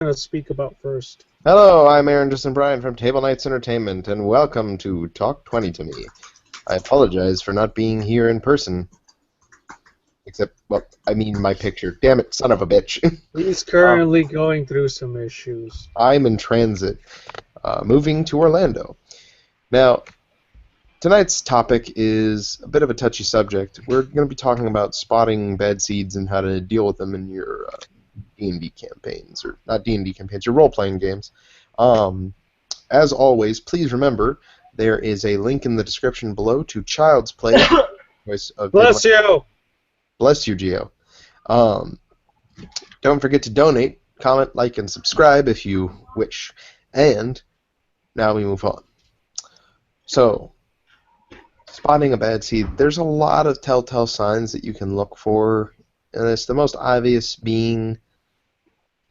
going to speak about first. Hello, I'm Aaron Justin Bryan from Table Knights Entertainment, and welcome to Talk 20 to Me. I apologize for not being here in person. Except, well, I mean my picture. Damn it, son of a bitch. He's currently going through some issues. I'm in transit, moving to Orlando. Now, tonight's topic is a bit of a touchy subject. We're going to be talking about spotting bad seeds and how to deal with them in your D&D campaigns, or not D&D campaigns, your role-playing games. As always, please remember there is a link in the description below to Child's Play. Bless you! Bless you, Gio. Don't forget to donate, comment, like, and subscribe if you wish. And now we move on. So, spotting a bad seed. There's a lot of telltale signs that you can look for, and it's the most obvious being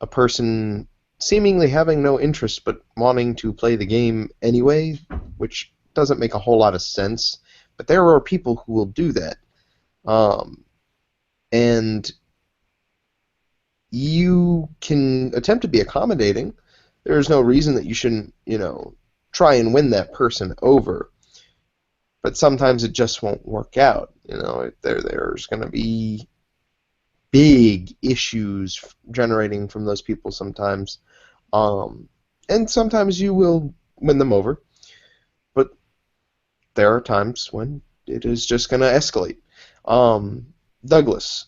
a person seemingly having no interest but wanting to play the game anyway, which doesn't make a whole lot of sense. But there are people who will do that. And you can attempt to be accommodating. There's no reason that you shouldn't, try and win that person over. But sometimes it just won't work out. There's going to be big issues generating from those people sometimes. And sometimes you will win them over. But there are times when it is just going to escalate. Douglas,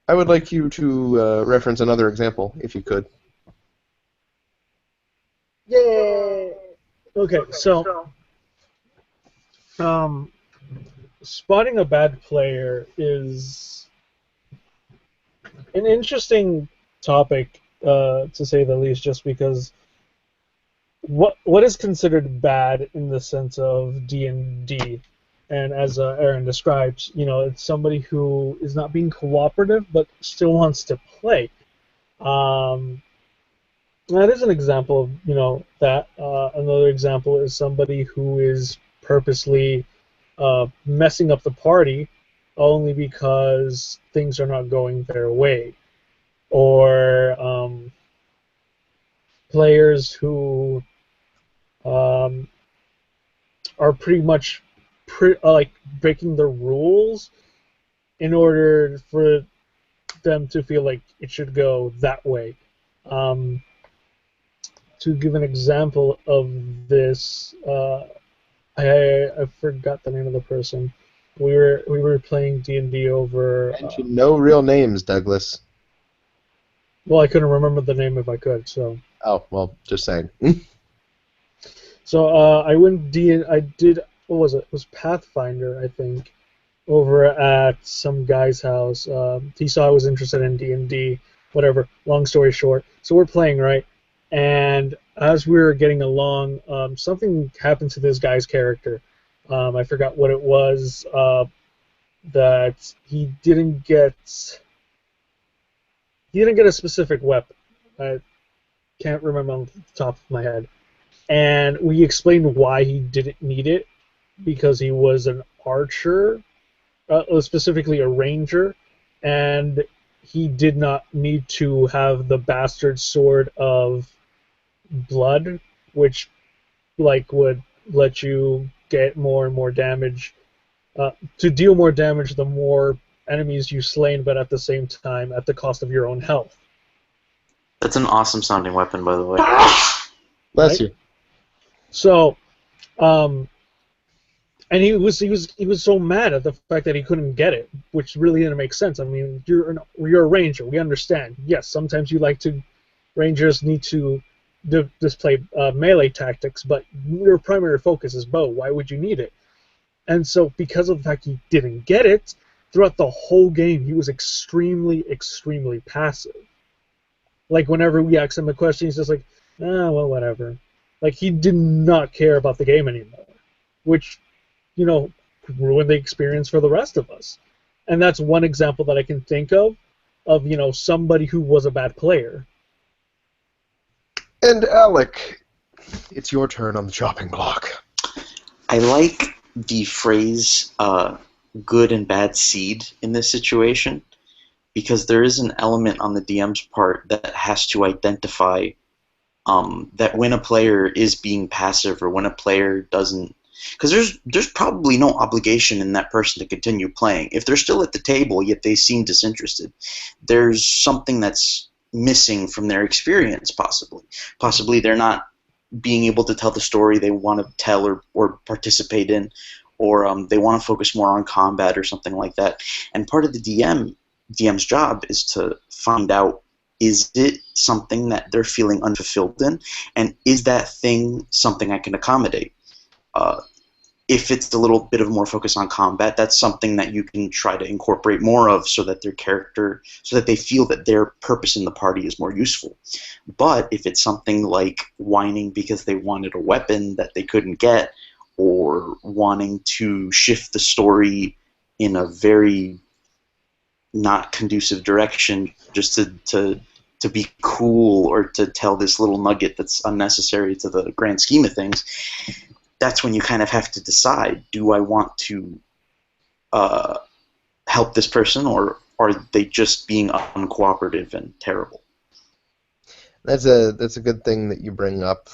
I would like you to reference another example, if you could. Yay! Okay, so spotting a bad player is an interesting topic, to say the least, just because what is considered bad in the sense of D&D, and as Aaron describes, it's somebody who is not being cooperative but still wants to play. That is an example of that. Another example is somebody who is purposely messing up the party only because things are not going their way, or players who are pretty much like breaking the rules in order for them to feel like it should go that way. To give an example of this, I forgot the name of the person. We were playing D&D over. Mention no real names, Douglas. Well, I couldn't remember the name if I could. So. Oh well, just saying. So I went I did. What was it? It was Pathfinder, I think, over at some guy's house. He saw I was interested in D&D. Whatever. Long story short, so we're playing, right? And as we were getting along, something happened to this guy's character. I forgot what it was. That he didn't get. He didn't get a specific weapon. I can't remember on the top of my head. And we explained why he didn't need it, because he was an archer, specifically a ranger, and he did not need to have the bastard sword of blood, which would let you get more and more damage, to deal more damage the more enemies you slain, but at the same time at the cost of your own health. That's an awesome sounding weapon, by the way. Bless you. So, and he was so mad at the fact that he couldn't get it, which really didn't make sense. I mean, you're a ranger. We understand. Yes, sometimes rangers need to display melee tactics, but your primary focus is bow. Why would you need it? And so, because of the fact he didn't get it, throughout the whole game, he was extremely, extremely passive. Like, whenever we asked him a question, he's just like, well, whatever. Like, he did not care about the game anymore, which, ruined the experience for the rest of us. And that's one example that I can think of somebody who was a bad player. And Alec, it's your turn on the chopping block. I like the phrase good and bad seed in this situation, because there is an element on the DM's part that has to identify that when a player is being passive or when a player doesn't, because there's probably no obligation in that person to continue playing. If they're still at the table yet they seem disinterested, there's something that's missing from their experience. Possibly they're not being able to tell the story they want to tell or participate in, or they want to focus more on combat or something like that. And part of the DM's job is to find out, is it something that they're feeling unfulfilled in, and is that thing something I can accommodate? If it's a little bit of more focus on combat, that's something that you can try to incorporate more of, so that their character, so that they feel that their purpose in the party is more useful. But if it's something like whining because they wanted a weapon that they couldn't get, or wanting to shift the story in a very not conducive direction just to be cool, or to tell this little nugget that's unnecessary to the grand scheme of things, that's when you kind of have to decide, do I want to help this person, or are they just being uncooperative and terrible? That's a good thing that you bring up.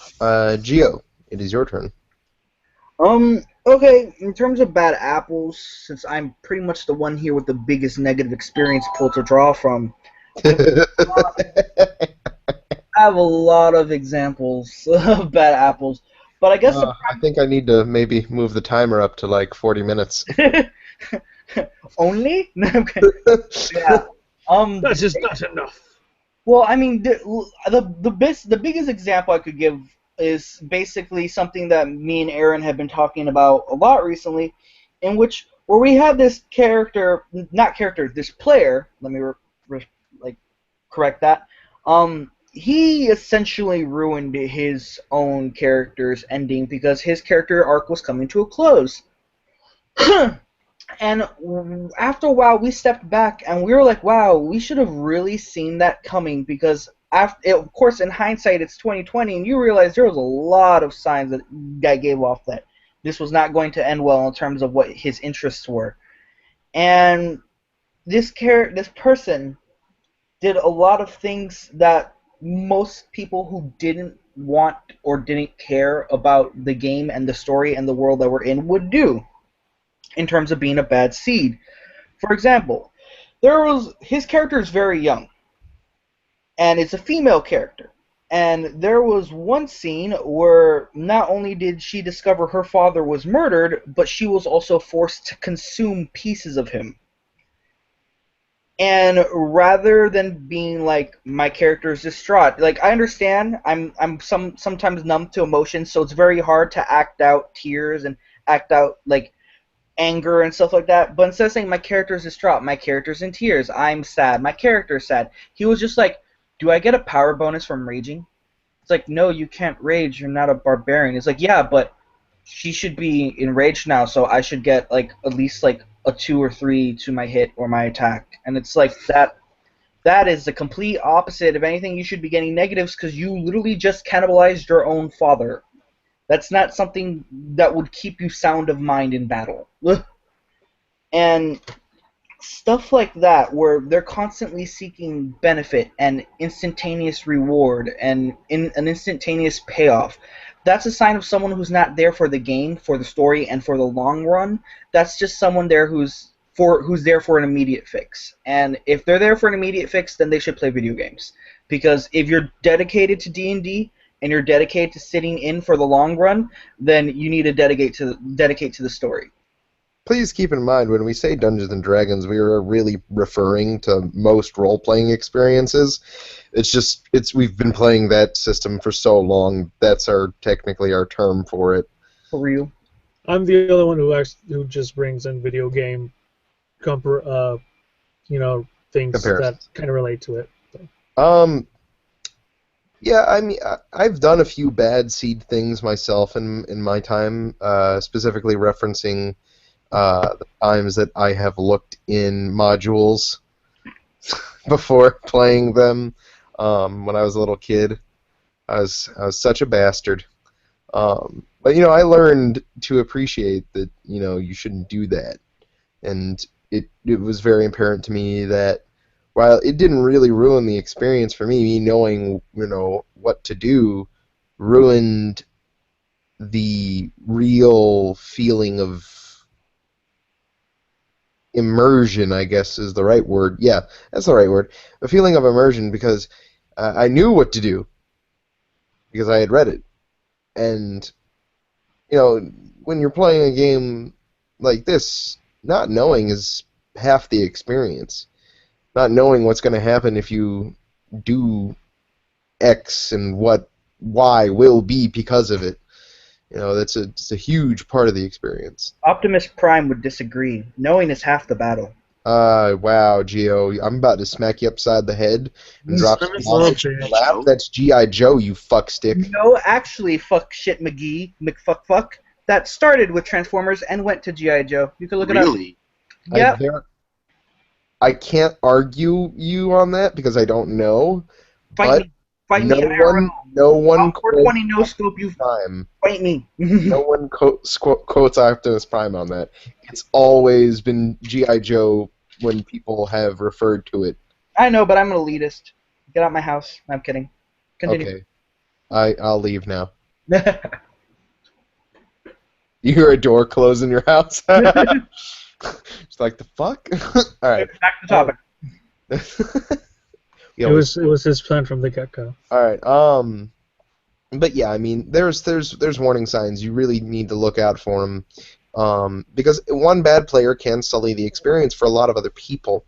Geo, it is your turn. Okay, in terms of bad apples, since I'm pretty much the one here with the biggest negative experience pool to draw from, I have a lot of examples of bad apples. But I guess I think I need to maybe move the timer up to like 40 minutes. only? No, okay. Yeah. That's just not enough. Well, I mean, the biggest example I could give is basically something that me and Aaron have been talking about a lot recently, in which where we have this character, not character, this player. Let me correct that. He essentially ruined his own character's ending because his character arc was coming to a close. And after a while, we stepped back and we were like, wow, we should have really seen that coming, because of course, in hindsight, it's 2020, and you realize there was a lot of signs that guy gave off that this was not going to end well in terms of what his interests were. And this person did a lot of things that most people who didn't want or didn't care about the game and the story and the world that we're in would do, in terms of being a bad seed. For example, his character is very young, and it's a female character. And there was one scene where not only did she discover her father was murdered, but she was also forced to consume pieces of him. And rather than being like, my character is distraught, like, I understand, I'm sometimes numb to emotions, so it's very hard to act out tears and act out like anger and stuff like that. But instead of saying my character is distraught, my character's in tears, I'm sad, my character's sad, he was just like, do I get a power bonus from raging? It's like, no, you can't rage, you're not a barbarian. It's like, yeah, but she should be enraged now, so I should get like at least like a 2 or 3 to my hit or my attack. And it's like, that is the complete opposite of anything you should be getting negatives, because you literally just cannibalized your own father. That's not something that would keep you sound of mind in battle. Ugh. And stuff like that, where they're constantly seeking benefit and instantaneous reward and an instantaneous payoff. That's a sign of someone who's not there for the game, for the story, and for the long run. That's just someone there who's there for an immediate fix. And if they're there for an immediate fix, then they should play video games. Because if you're dedicated to D&D and you're dedicated to sitting in for the long run, then you need to dedicate to the story. Please keep in mind, when we say Dungeons & Dragons, we are really referring to most role-playing experiences. We've been playing that system for so long, that's technically our term for it. For real. I'm the other one who just brings in video game things that kind of relate to it. So. Yeah, I mean, I've done a few bad seed things myself in my time, specifically referencing the times that I have looked in modules before playing them. When I was a little kid, I was such a bastard. But I learned to appreciate that you shouldn't do that, and it was very apparent to me that while it didn't really ruin the experience for me knowing, what to do, ruined the real feeling of immersion, I guess is the right word. Yeah, that's the right word. A feeling of immersion because I knew what to do because I had read it. And, when you're playing a game like this, not knowing is half the experience. Not knowing what's going to happen if you do X and what Y will be because of it. It's a huge part of the experience. Optimus Prime would disagree. Knowing is half the battle. Wow, Gio, I'm about to smack you upside the head and drop Son some of a knowledge in your bitch. lap. That's G.I. Joe, you fuckstick. No, actually, fuck shit McGee, McFuck. That started with Transformers and went to G.I. Joe. You can look it up. Really? Yep. I can't argue you on that because I don't know, Fight but me. Fight no me one, IRL. no one 420 quotes no scope. You Prime. fight me. No one quotes Optimus Prime on that. It's always been G.I. Joe when people have referred to it. I know, but I'm an elitist. Get out my house. I'm kidding. Continue. Okay, I'll leave now. You hear a door close in your house? It's like the fuck. All right. Back to the topic. It was his plan from the get-go. All right. But yeah, I mean, there's warning signs. You really need to look out for them, because one bad player can sully the experience for a lot of other people.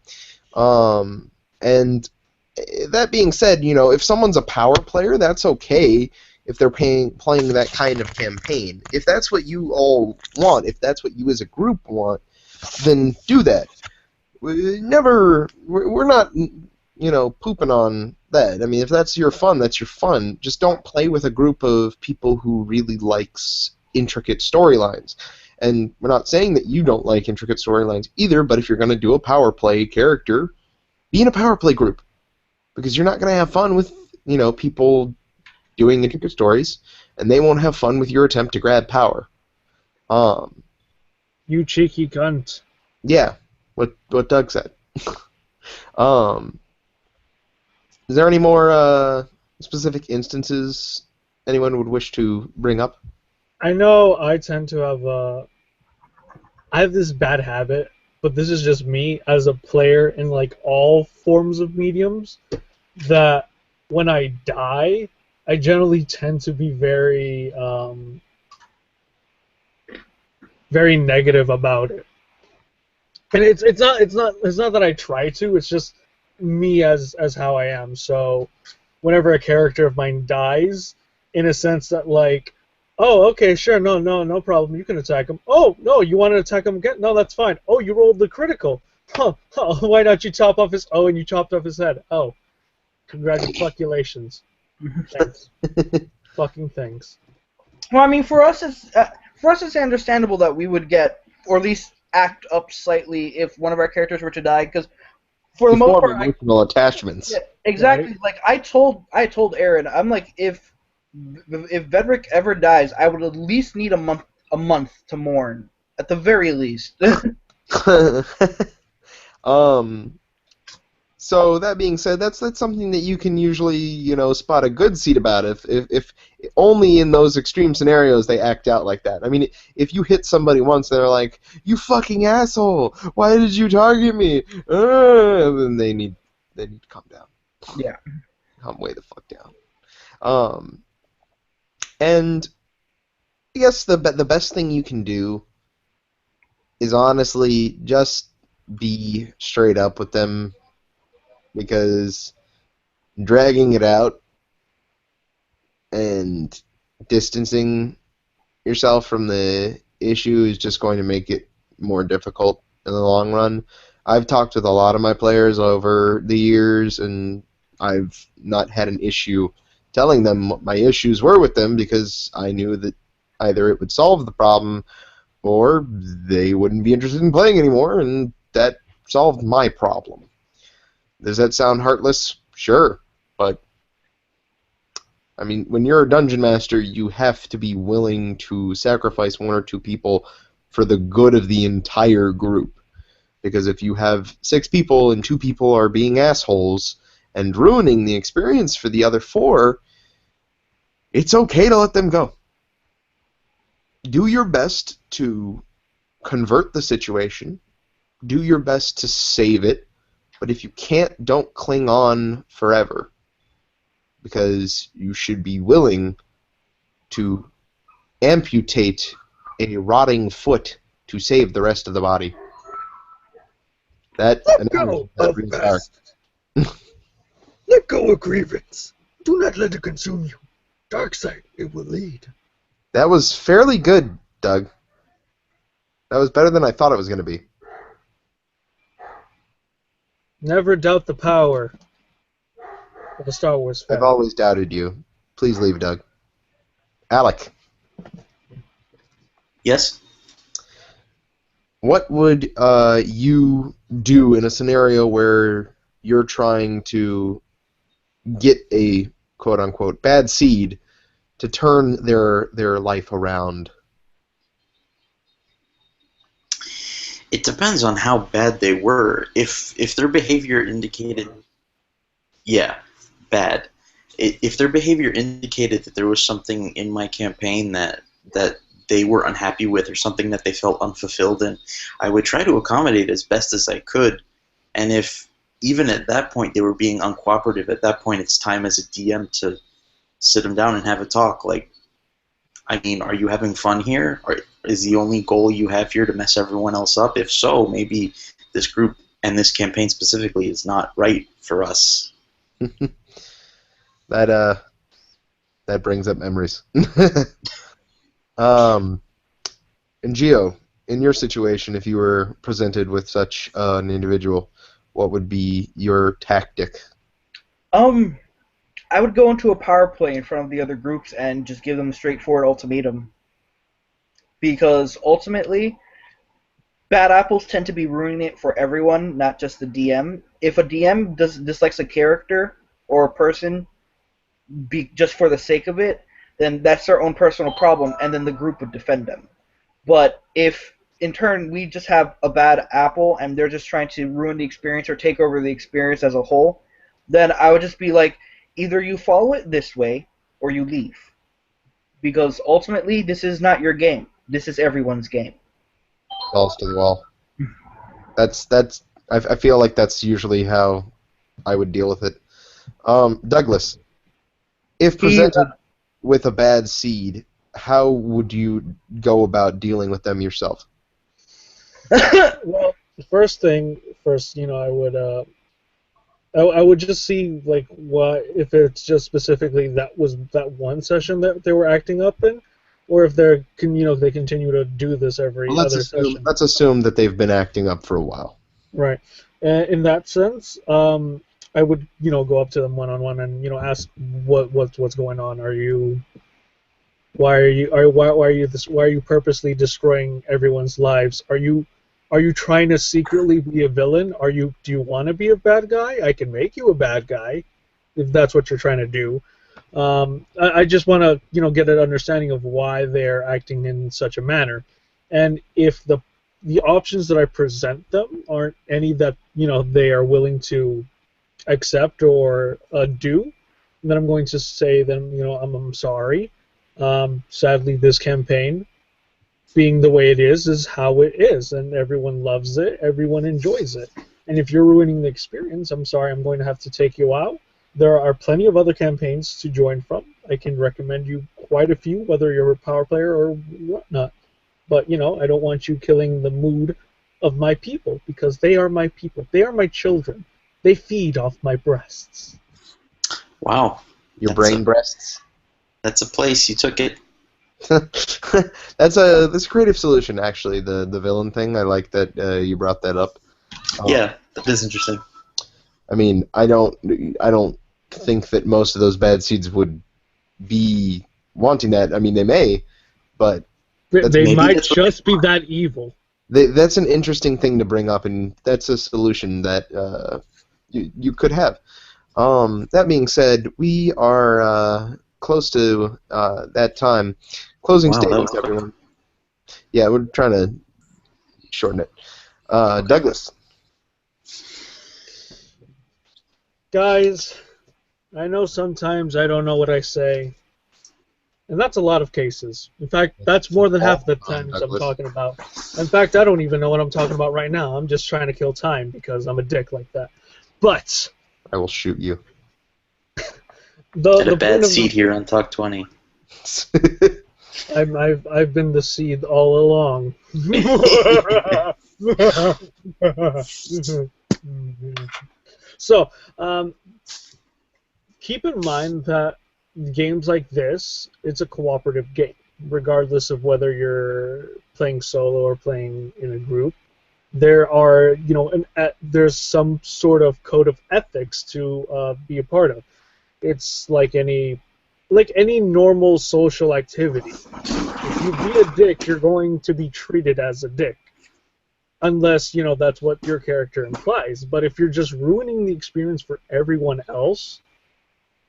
And that being said, if someone's a power player, that's okay. If they're playing that kind of campaign, if that's what you all want, if that's what you as a group want, then do that. We're not, pooping on that. I mean, if that's your fun, that's your fun. Just don't play with a group of people who really likes intricate storylines. And we're not saying that you don't like intricate storylines either, but if you're going to do a power play character, be in a power play group. Because you're not going to have fun with, people doing intricate stories, and they won't have fun with your attempt to grab power. You cheeky cunt. Yeah, what Doug said. Is there any more specific instances anyone would wish to bring up? I know I tend to have I have this bad habit, but this is just me as a player in like all forms of mediums, that when I die, I generally tend to be very very negative about it. And it's not that I try to, it's just me as how I am. So whenever a character of mine dies, in a sense that like, oh, okay, sure, no problem, you can attack him. Oh, no, you want to attack him again? No, that's fine. Oh, you rolled the critical. Huh, why not you chop off his... Oh, and you chopped off his head. Oh, congratulations. Thanks. Fucking thanks. Well, I mean, for us, it's understandable that we would get, or at least act up slightly if one of our characters were to die, because for the most part, emotional attachments. Yeah, exactly. Right? Like I told Aaron, I'm like, if Vedrick ever dies, I would at least need a month to mourn, at the very least. So that being said, that's something that you can usually spot a good seed about if only in those extreme scenarios they act out like that. I mean, if you hit somebody once, they're like, "You fucking asshole! Why did you target me?" Then they need to calm down. Yeah. Calm way the fuck down. And I guess the best thing you can do is honestly just be straight up with them. Because dragging it out and distancing yourself from the issue is just going to make it more difficult in the long run. I've talked with a lot of my players over the years, and I've not had an issue telling them what my issues were with them because I knew that either it would solve the problem or they wouldn't be interested in playing anymore, and that solved my problem. Does that sound heartless? Sure, but I mean, when you're a dungeon master, you have to be willing to sacrifice one or two people for the good of the entire group. Because if you have 6 people and 2 people are being assholes and ruining the experience for the other 4, it's okay to let them go. Do your best to convert the situation. Do your best to save it. But if you can't, don't cling on forever. Because you should be willing to amputate a rotting foot to save the rest of the body. That Let go of brings past. Let go of grievance. Do not let it consume you. Dark side, it will lead. That was fairly good, Doug. That was better than I thought it was going to be. Never doubt the power of a Star Wars fan. I've always doubted you. Please leave, Doug. Alec. Yes? What would you do in a scenario where you're trying to get a quote-unquote bad seed to turn their life around? It depends on how bad they were. If their behavior indicated, yeah, bad. If their behavior indicated that there was something in my campaign that they were unhappy with or something that they felt unfulfilled in, I would try to accommodate as best as I could. And if even at that point they were being uncooperative, at that point it's time as a DM to sit them down and have a talk. Like, I mean, are you having fun here? Or is the only goal you have here to mess everyone else up? If so, maybe this group and this campaign specifically is not right for us. That brings up memories. And Gio, in your situation, if you were presented with such an individual, what would be your tactic? I would go into a power play in front of the other groups and just give them a straightforward ultimatum. Because ultimately, bad apples tend to be ruining it for everyone, not just the DM. If a DM dislikes a character or a person just for the sake of it, then that's their own personal problem, and then the group would defend them. But if, in turn, we just have a bad apple and they're just trying to ruin the experience or take over the experience as a whole, then I would just be like, either you follow it this way or you leave. Because ultimately, this is not your game. This is everyone's game. Balls to the wall. I feel like that's usually how I would deal with it. Douglas, if presented with a bad seed, how would you go about dealing with them yourself? Well, first, I would just see like what if it's just specifically that was that one session that they were acting up in, or if they continue to do this every other session. Let's assume that they've been acting up for a while. Right. In that sense, I would go up to them one on one and ask what's going on. Why are you purposely destroying everyone's lives? Are you trying to secretly be a villain? Do you want to be a bad guy? I can make you a bad guy if that's what you're trying to do. I just want to get an understanding of why they're acting in such a manner, and if the options that I present them aren't any that they are willing to accept or do, then I'm going to say them I'm sorry. Sadly, this campaign, being the way it is how it is, and everyone loves it, everyone enjoys it. And if you're ruining the experience, I'm sorry, I'm going to have to take you out. There are plenty of other campaigns to join from. I can recommend you quite a few, whether you're a power player or whatnot. But, I don't want you killing the mood of my people, because they are my people. They are my children. They feed off my breasts. Wow. Your brain breasts? That's a place. You took it. That's a creative solution, actually. The villain thing. I like that you brought that up. Yeah, that is interesting. I mean, I don't think that most of those bad seeds would be wanting that. I mean, they may, but they might just be that evil. That's an interesting thing to bring up, and that's a solution that you could have. That being said, we are close to that time. Closing statements, everyone. Yeah, we're trying to shorten it. Douglas, Guys, I know sometimes I don't know what I say, and that's a lot of cases. In fact, that's more than half the times I'm Douglas. talking about. In fact, I don't even know what I'm talking about right now. I'm just trying to kill time because I'm a dick like that. But I will shoot you. Got a the bad point of seat here on Talk 20. I've been the seed all along. So, keep in mind that games like this, it's a cooperative game, regardless of whether you're playing solo or playing in a group. There are, there's some sort of code of ethics to be a part of. It's like any normal social activity. If you be a dick, you're going to be treated as a dick. Unless, that's what your character implies. But if you're just ruining the experience for everyone else,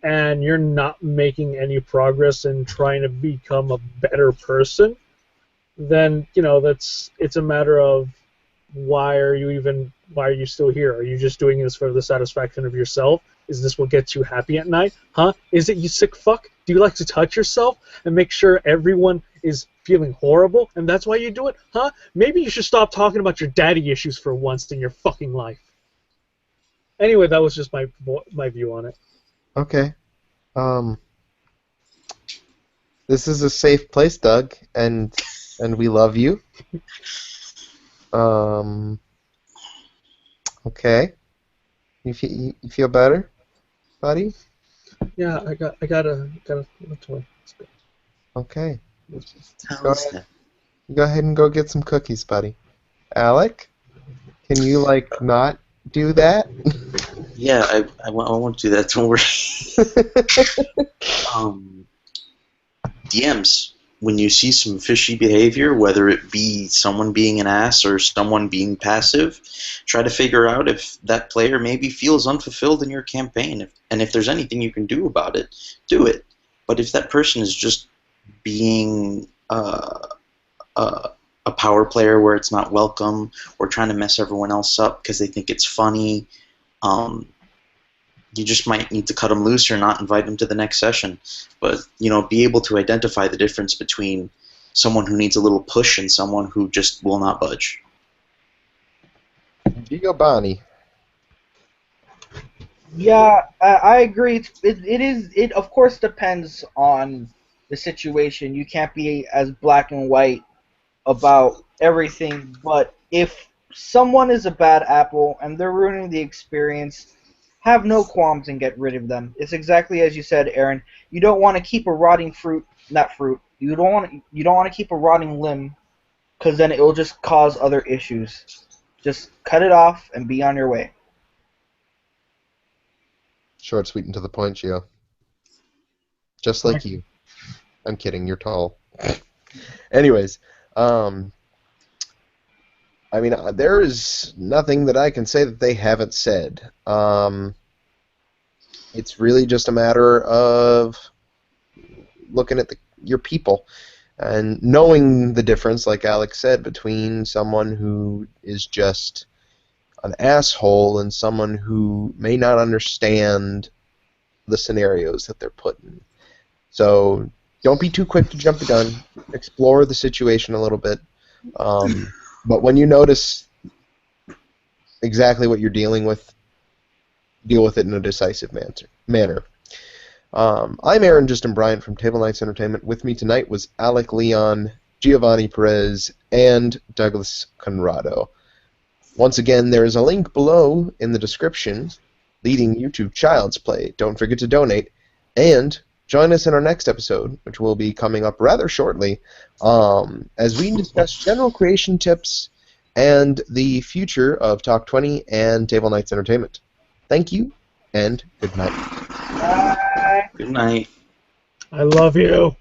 and you're not making any progress in trying to become a better person, then, it's a matter of why are you still here? Are you just doing this for the satisfaction of yourself? Is this what gets you happy at night? Huh? Is it, you sick fuck? Do you like to touch yourself and make sure everyone is feeling horrible and that's why you do it? Huh? Maybe you should stop talking about your daddy issues for once in your fucking life. Anyway, that was just my view on it. Okay. This is a safe place, Doug, and we love you. Okay. You feel better, buddy? Yeah, I got a toy. It's good. Okay. How is that? Go ahead and go get some cookies, buddy. Alec, can you not do that? Yeah, I won't do that. Don't worry. D.M.s, when you see some fishy behavior, whether it be someone being an ass or someone being passive, try to figure out if that player maybe feels unfulfilled in your campaign, and if there's anything you can do about it, do it. But if that person is just being a power player where it's not welcome, or trying to mess everyone else up because they think it's funny, you just might need to cut them loose or not invite them to the next session. But, be able to identify the difference between someone who needs a little push and someone who just will not budge. Diego Bonnie. Yeah, I agree. It of course depends on the situation. You can't be as black and white about everything, but if someone is a bad apple and they're ruining the experience, have no qualms and get rid of them. It's exactly as you said, Aaron. You don't want to keep a rotting not fruit. You don't want to keep a rotting limb, because then it will just cause other issues. Just cut it off and be on your way. Short, sweet, and to the point, Gio. Just like you. I'm kidding, you're tall. Anyways, there is nothing that I can say that they haven't said. It's really just a matter of looking at your people and knowing the difference, like Alex said, between someone who is just an asshole and someone who may not understand the scenarios that they're put in. So don't be too quick to jump the gun. Explore the situation a little bit. But when you notice exactly what you're dealing with, deal with it in a decisive manner. I'm Aaron Justin Bryant from Table Knights Entertainment. With me tonight was Alec Leon, Giovanni Perez, and Douglas Conrado. Once again, there is a link below in the description leading you to Child's Play. Don't forget to donate, and join us in our next episode, which will be coming up rather shortly, as we discuss general creation tips and the future of Talk 20 and Table Knights Entertainment. Thank you, and good night. Bye. Good night. I love you.